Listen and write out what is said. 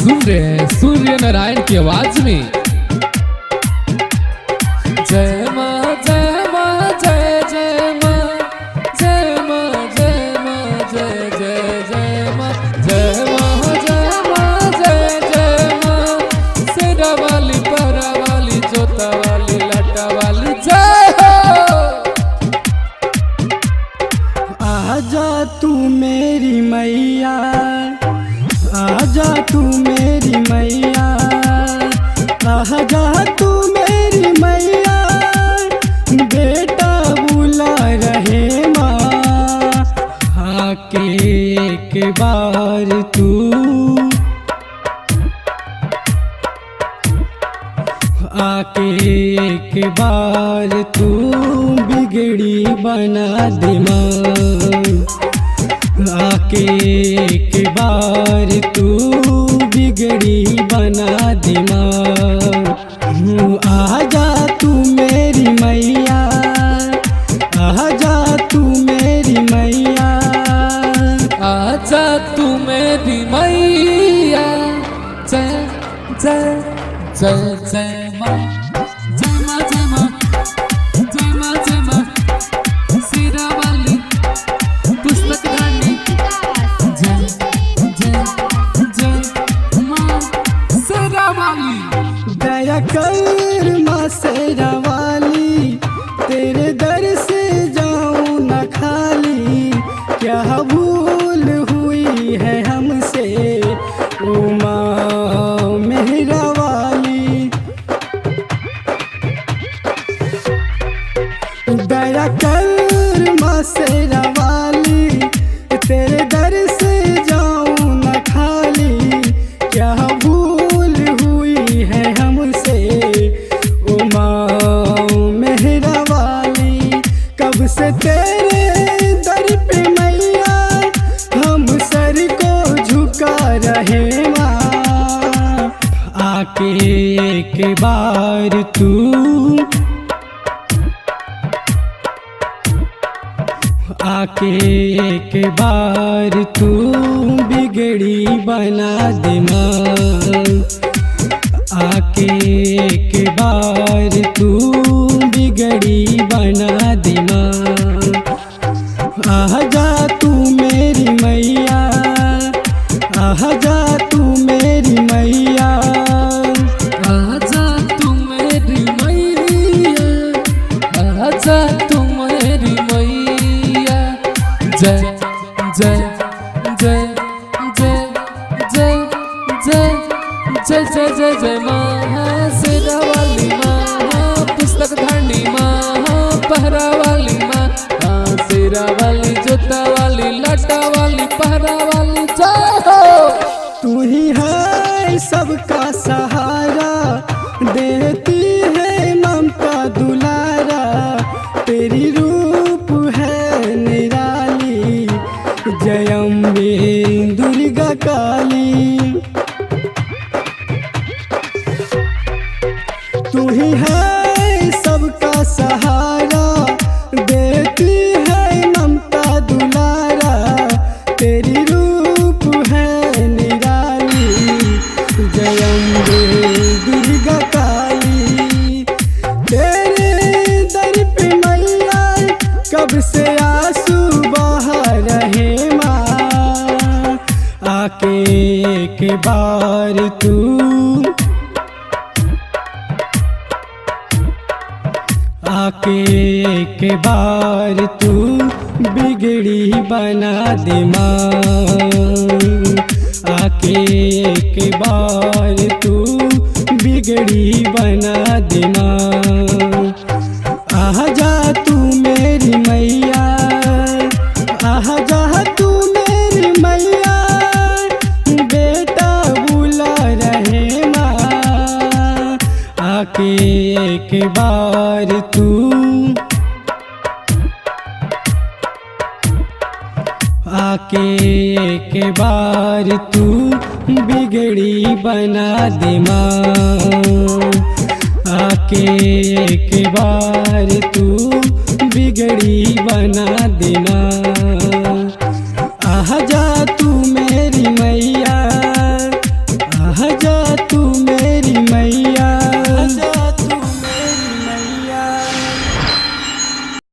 सुन रहे हैं सूर्य नारायण की आवाज में। जय माँ जय माँ जय जय माँ, जय माँ जय माँ जय जय जय माँ, जय माँ जय माँ जय जय माँ। सेरा वाली पहरा वाली जोता वाली लाटा वाली जय हो। आजा तू मेरी मैया, आजा तू मेरी मैया, आजा तू मेरी मैया। बेटा बुला रहे माँ, आके एक बार तू, आके एक बार तू बिगड़ी बना दे माँ, आके एक बार तू बिगड़ी बना दे माँ। आजा तू मेरी मैया, आजा तू मेरी मैया, आजा तू मेरी मैया। जय जय जय जय माँ, जय माँ जय माँ, जय माँ जय माँ। सेरा वाली पुस्तक धानी, जय जय जय माँ सेरा वाली। दया कर माँ सेरा वाली, तेरे दर से जाऊं न खाली। क्या भूल हुई है हमसे ओ माँ मेहरा वाली। दया कर माँ सेरा वाली, तेरे दर से जाऊं न खाली। क्या भूल हुई है हमसे ओ माँ मेहरा वाली। कब से तेरे दर पे मैया हम सर को झुका रहे माँ। आके एक बार तू, आके एक बार तू बिगड़ी बना दे माँ, आके एक बार तू बिगड़ी बना दे माँ। आजा तू मेरी मैया, आजा तू मेरी मैया, आजा तू मेरी मैया, आजा तू मेरी मैया। जय जय जय जय जय जय जय जय जय जय माँ सेरा वाली माँ, पुस्तक धानी माँ, पहरा वाली माँ। सेरा वाली जोता वाली लाटा वाली पहरा वाली जय हो। तू ही है सबका सहारा, देती है ममता दुलारा। तेरी रूप है निराली, जय अम्बे दुर्गा काली। तू ही है सबका सहारा, देती है ममता दुलारा। तेरी रूप है निराली, जय अम्बे दुर्गा काली। तेरे दर पे मैया कब से आंसू बहा रहे माँ। आके एक बार तू, आके एक बार तू बिगड़ी बना दे माँ। आके एक बार तू बिगड़ी बना दे माँ। आजा तू मेरी मैया, आजा तू मेरी मैया। बेटा बुला रहे माँ, आके एक बार तू, आके एक बार तू बिगड़ी बना दे माँ। आके एक बार तू बिगड़ी बना दे माँ।